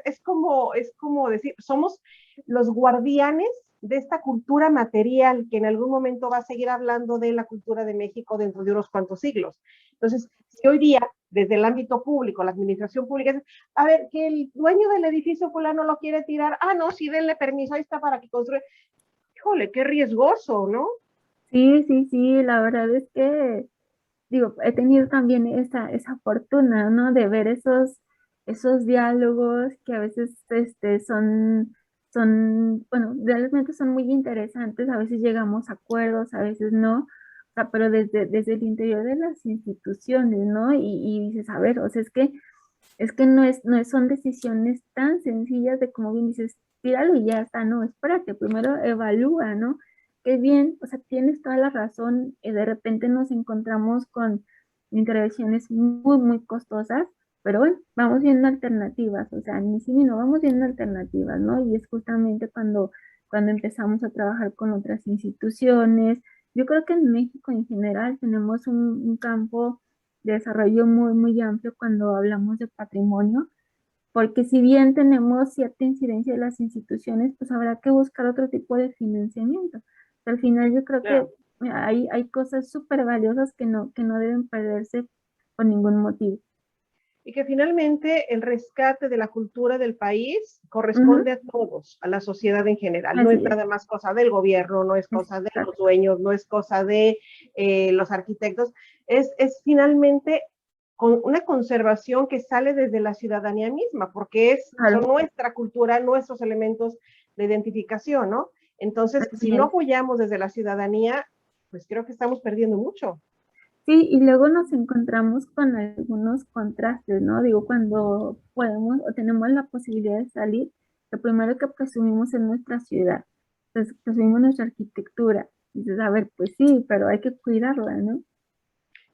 Es como decir, somos los guardianes de esta cultura material que en algún momento va a seguir hablando de la cultura de México dentro de unos cuantos siglos. Entonces, si hoy día desde el ámbito público, la administración pública, es, a ver, que el dueño del edificio fulano lo quiere tirar, ah, no, sí, denle permiso, ahí está para que construya. Híjole, qué riesgoso, ¿no? Sí, sí, sí, la verdad es que, digo, he tenido también esa fortuna, ¿no? De ver esos diálogos que a veces bueno, realmente son muy interesantes, a veces llegamos a acuerdos, a veces no, o sea, pero desde el interior de las instituciones, ¿no? Y dices, a ver, o sea, es que son decisiones tan sencillas de como bien dices, tíralo y ya está, no, espérate, primero evalúa, ¿no? Qué bien, o sea, tienes toda la razón, de repente nos encontramos con intervenciones muy, muy costosas, pero bueno, vamos viendo alternativas, o sea, ni sí ni no, vamos viendo alternativas, ¿no? Y es justamente cuando empezamos a trabajar con otras instituciones. Yo creo que en México en general tenemos un campo de desarrollo muy, muy amplio cuando hablamos de patrimonio, porque si bien tenemos cierta incidencia de las instituciones, pues habrá que buscar otro tipo de financiamiento. Al final yo creo que Claro. hay cosas súper valiosas que no deben perderse por ningún motivo. Y que finalmente el rescate de la cultura del país Ujú, corresponde a todos, a la sociedad en general. No así es es, nada más cosa del gobierno, no es cosa de los exacto. dueños, no es cosa de los arquitectos, es finalmente con una conservación que sale desde la ciudadanía misma, porque son Claro, nuestra cultura, nuestros elementos de identificación, ¿no? Entonces, si así no es. apoyamos desde la ciudadanía, pues creo que estamos perdiendo mucho. Sí, y luego nos encontramos con algunos contrastes, ¿no? Digo, cuando podemos o tenemos la posibilidad de salir, lo primero que presumimos es nuestra ciudad, pues presumimos nuestra arquitectura. Dices, a ver, pues sí, pero hay que cuidarla, ¿no?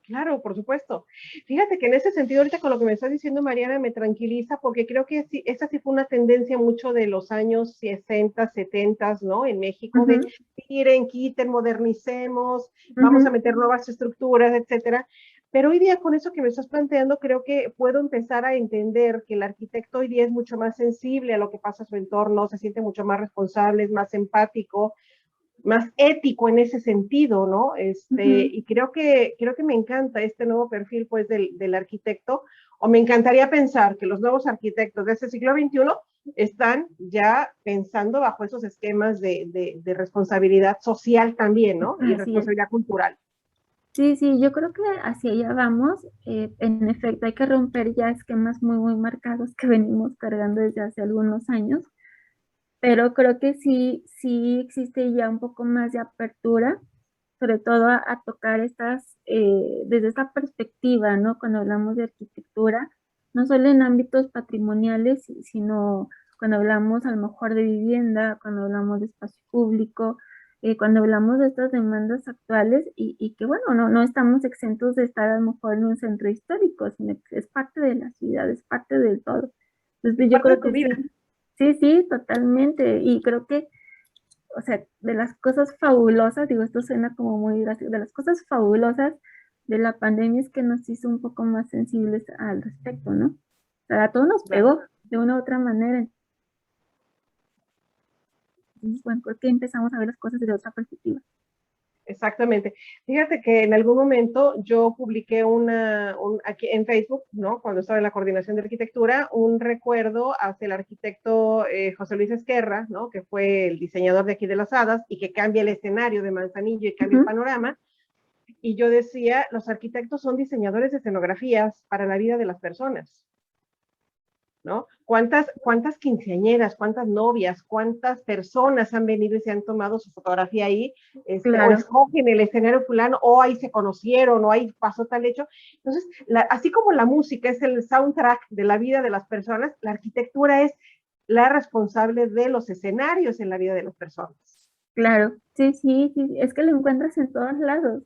Claro, por supuesto. Fíjate que en ese sentido, ahorita con lo que me estás diciendo, Mariana, me tranquiliza porque creo que sí, esa sí fue una tendencia mucho de los años 60, 70, ¿no? En México, de Ujú, tiren, quiten, modernicemos, vamos a ujú, meter nuevas estructuras, etcétera. Pero hoy día, con eso que me estás planteando, creo que puedo empezar a entender que el arquitecto hoy día es mucho más sensible a lo que pasa a su entorno, se siente mucho más responsable, es más empático, más ético en ese sentido, ¿no? ujú. Y creo que me encanta este nuevo perfil, pues, del arquitecto, o me encantaría pensar que los nuevos arquitectos de este siglo XXI están ya pensando bajo esos esquemas de responsabilidad social también, ¿no? Y Así es. responsabilidad cultural. Sí, sí, yo creo que hacia allá vamos. En efecto, hay que romper ya esquemas muy, muy marcados que venimos cargando desde hace algunos años, pero creo que sí, sí existe ya un poco más de apertura, sobre todo a tocar desde esta perspectiva, ¿no? Cuando hablamos de arquitectura, no solo en ámbitos patrimoniales, sino cuando hablamos a lo mejor de vivienda, cuando hablamos de espacio público, cuando hablamos de estas demandas actuales y que, bueno, no estamos exentos de estar a lo mejor en un centro histórico, sino que es parte de la ciudad, es parte del todo. Es Entonces yo parte de creo tu que vida. sí, sí, sí, totalmente. Y creo que, o sea, de las cosas fabulosas, digo, esto suena como muy gracioso, de las cosas fabulosas de la pandemia es que nos hizo un poco más sensibles al respecto, ¿no? O sea, a todos nos Claro. pegó de una u otra manera. Entonces, bueno, creo que empezamos a ver las cosas desde otra perspectiva. Exactamente. Fíjate que en algún momento yo publiqué aquí en Facebook, ¿no? Cuando estaba en la coordinación de arquitectura, un recuerdo hacia el arquitecto José Luis Esquerra, ¿no? Que fue el diseñador de aquí de las Hadas y que cambia el escenario de Manzanillo y cambia el Ujú, panorama. Y yo decía, los arquitectos son diseñadores de escenografías para la vida de las personas. ¿No? ¿Cuántas quinceañeras, cuántas novias, cuántas personas han venido y se han tomado su fotografía ahí, o claro, escogen el escenario fulano, o ahí se conocieron, o ahí pasó tal hecho? Entonces, así como la música es el soundtrack de la vida de las personas, la arquitectura es la responsable de los escenarios en la vida de las personas. claro. Sí, sí, sí, es que lo encuentras en todos lados.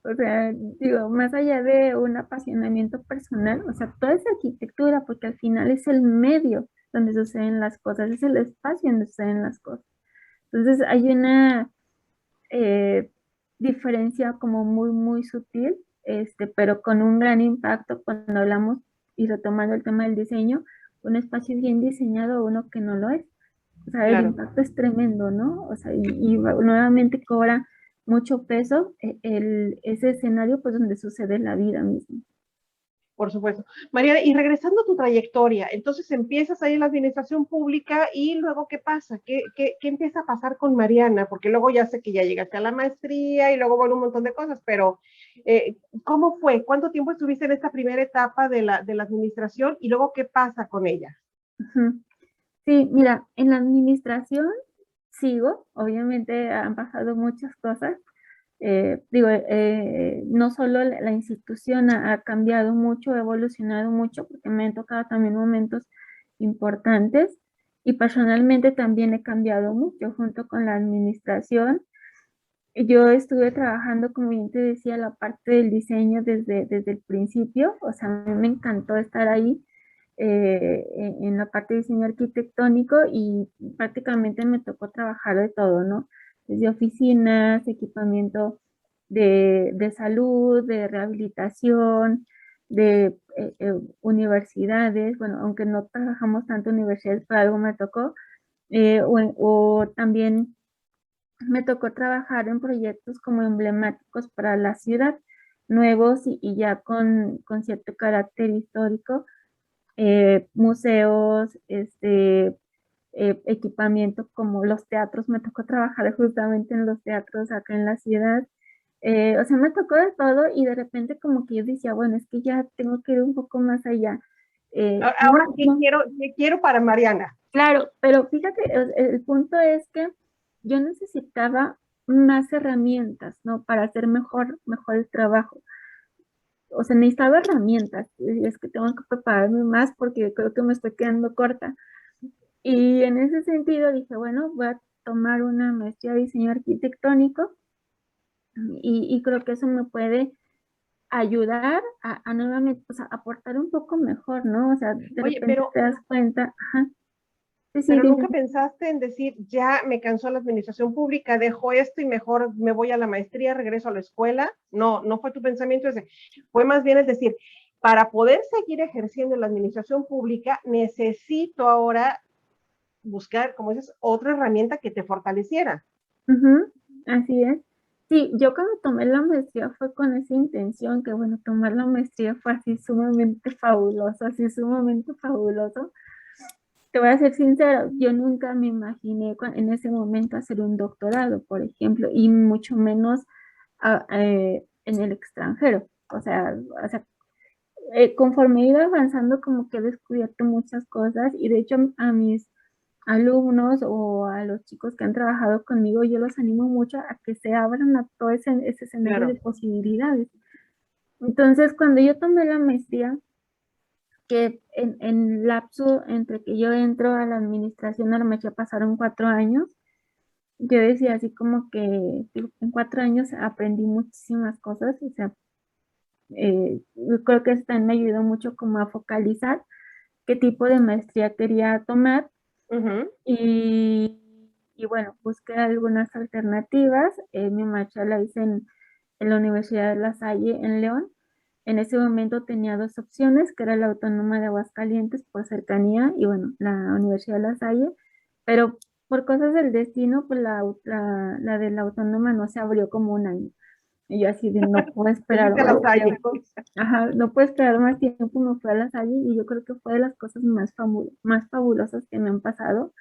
O sea, digo, más allá de un apasionamiento personal, o sea, toda esa arquitectura, porque al final es el medio donde suceden las cosas, es el espacio donde suceden las cosas. Entonces hay una eh, diferencia como muy, muy sutil, pero con un gran impacto cuando hablamos y retomando el tema del diseño, un espacio bien diseñado, uno que no lo es. O sea, el Claro. impacto es tremendo, ¿no? O sea, y nuevamente cobra mucho peso ese escenario, pues donde sucede la vida misma. Por supuesto. Mariana, y regresando a tu trayectoria, entonces empiezas ahí en la administración pública y luego, ¿qué pasa? ¿Qué empieza a pasar con Mariana? Porque luego ya sé que ya llegaste a la maestría y luego, bueno, un montón de cosas, pero ¿cómo fue? ¿Cuánto tiempo estuviste en esta primera etapa de la administración y luego qué pasa con ella? Ujú. Sí, mira, en la administración sigo, obviamente han pasado muchas cosas. No solo la institución ha cambiado mucho, ha evolucionado mucho, porque me han tocado también momentos importantes y personalmente también he cambiado mucho junto con la administración. Yo estuve trabajando, como bien te decía, la parte del diseño desde el principio, o sea, a mí me encantó estar ahí en la parte de diseño arquitectónico y prácticamente me tocó trabajar de todo, ¿no? Desde oficinas, equipamiento de salud, de rehabilitación, de universidades, bueno, aunque no trabajamos tanto en universidades, pero algo me tocó, o también me tocó trabajar en proyectos como emblemáticos para la ciudad, nuevos y ya con cierto carácter histórico, museos, equipamiento como los teatros, me tocó trabajar justamente en los teatros acá en la ciudad. O sea, me tocó de todo y de repente como que yo decía, bueno, es que ya tengo que ir un poco más allá. Ahora, ¿qué quiero para Mariana? Claro, pero fíjate, el punto es que yo necesitaba más herramientas, ¿no? Para hacer mejor el trabajo. O sea, necesitaba herramientas. Y es que tengo que prepararme más porque creo que me estoy quedando corta. Y en ese sentido dije, bueno, voy a tomar una maestría de diseño arquitectónico y creo que eso me puede ayudar a nuevamente, o sea, aportar un poco mejor, ¿no? O sea, de Oye, repente te das cuenta, ajá, sí, sí, pero dime. nunca pensaste en decir, ya me cansó la administración pública, dejo esto y mejor me voy a la maestría, regreso a la escuela. No, no fue tu pensamiento ese. Fue más bien es decir, para poder seguir ejerciendo la administración pública, necesito ahora buscar, como dices, otra herramienta que te fortaleciera. Ujú, así es. Sí, yo cuando tomé la maestría fue con esa intención, que bueno, tomar la maestría fue así sumamente fabuloso, así sumamente fabuloso. Te voy a ser sincero, yo nunca me imaginé en ese momento hacer un doctorado, por ejemplo, y mucho menos en el extranjero. O sea, conforme he ido avanzando, como que he descubierto muchas cosas y de hecho a mis alumnos o a los chicos que han trabajado conmigo, yo los animo mucho a que se abran a todo ese escenario de Claro. posibilidades. Entonces, cuando yo tomé la maestría, que en lapso entre que yo entro a la administración a la maestría pasaron 4 años, yo decía así como que digo, en 4 años aprendí muchísimas cosas, o sea, yo creo que eso también me ayudó mucho como a focalizar qué tipo de maestría quería tomar Ujú. y, y bueno, busqué algunas alternativas. Mi maestría la hice en la Universidad de La Salle en León. En ese momento tenía dos opciones, que era la Autónoma de Aguascalientes por cercanía y bueno, la Universidad de La Salle, pero por cosas del destino, pues la de la Autónoma no se abrió como un año. Y yo así de no puedo Te esperar fuiste a más la Salle. tiempo. Ajá, no puedo esperar más tiempo, me fui a La Salle y yo creo que fue de las cosas más fabulosas que me han pasado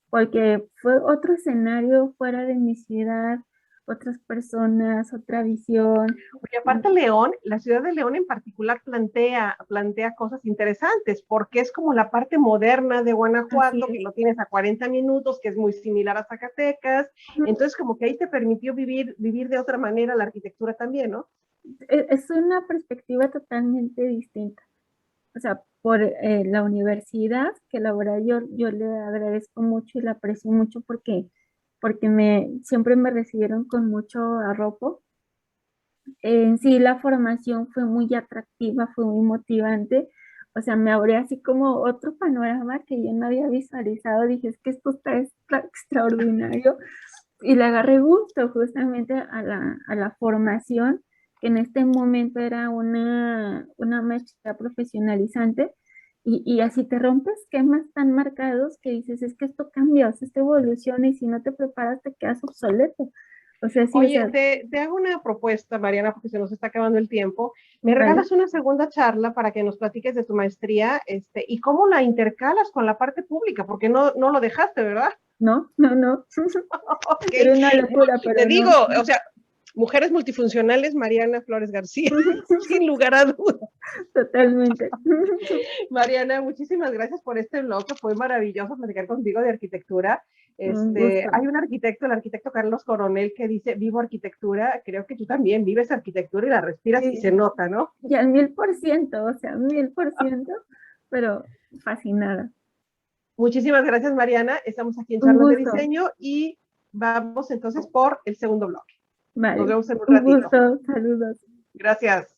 porque fue otro escenario fuera de mi ciudad, otras personas, otra visión. Porque aparte León, la ciudad de León en particular plantea cosas interesantes, porque es como la parte moderna de Así Guanajuato, que es. lo tienes a 40 minutos, que es muy similar a Zacatecas, entonces como que ahí te permitió vivir de otra manera la arquitectura también, ¿no? Es una perspectiva totalmente distinta. O sea, por la universidad, que la verdad yo le agradezco mucho y la aprecio mucho porque siempre me recibieron con mucho arropo. En sí, la formación fue muy atractiva, fue muy motivante. O sea, me abrió así como otro panorama que yo no había visualizado. Dije, es que esto está extraordinario. Y le agarré gusto justamente a la formación, que en este momento era una maestría profesionalizante. Y así te rompes esquemas tan marcados que dices, es que esto cambia, o sea, esto evoluciona y si no te preparas te quedas obsoleto. O sea, sí, Oye, o sea, te hago una propuesta, Mariana, porque se nos está acabando el tiempo. ¿Me ¿vale? regalas una segunda charla para que nos platiques de tu maestría, y cómo la intercalas con la parte pública? Porque no lo dejaste, ¿verdad? No, no, no. Ok. Era una No, locura, te pero digo, no. o sea, mujeres multifuncionales, Mariana Flores García, sin lugar a dudas. Totalmente. Mariana, muchísimas gracias por este blog, fue maravilloso platicar contigo de arquitectura. Un gusto. Hay un arquitecto, el arquitecto Carlos Coronel, que dice, vivo arquitectura. Creo que tú también vives arquitectura y la respiras y Sí, se nota, ¿no? y al 1000%, o sea, 1000%, pero fascinada. Muchísimas gracias, Mariana. Estamos aquí en Un Charlas de gusto. Diseño y vamos entonces por el segundo bloque. Nos Vale. vemos en un Un ratito. gusto. Saludos. Gracias.